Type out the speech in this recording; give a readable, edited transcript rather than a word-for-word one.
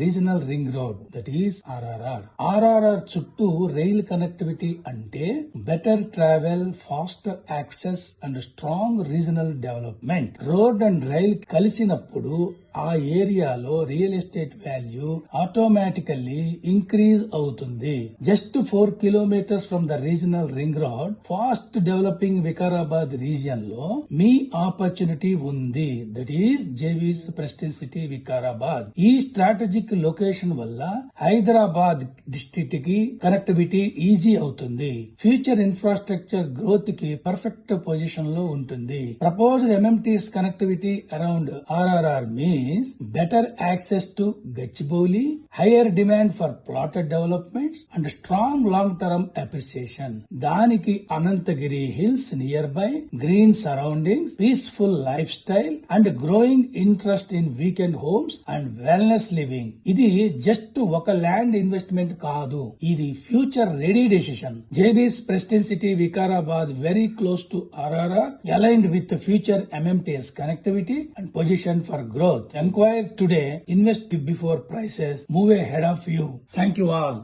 Regional ring road, that is RRR. RRR చుట్టూ rail connectivity అంటే better travel, faster access and strong regional development. Road and rail కలిసినప్పుడు ఆ ఏరియాలో real estate value automatically increase అవుతుంది. Just 4 kilometers from the regional ring road, fast developing Vikarabad region లో మీ opportunity ఉంది. That is JV's prestige city Vikarabad. ఈ strategic location వల్ల Hyderabad district కి కనెక్టివిటీ ఈజీ అవుతుంది. ఫ్యూచర్ ఇన్ఫ్రాస్ట్రక్చర్ గ్రోత్ కి పర్ఫెక్ట్ పొజిషన్ లో ఉంటుంది. Proposed MMT's connectivity around RRR means better access to Gachibowli, higher demand for plotted developments and strong long-term appreciation. దానికి Ananthagiri hills nearby, green surroundings, peaceful lifestyle and growing interest in weekend homes and wellness living. ఇది just ఒక land investment కాదు, ఇది future ready decision. JB's prestige city Vikarabad, very close to RRR, aligned with the future MMT's connectivity and position for growth. Enquire today, invest before prices move ahead of you. Thank you all.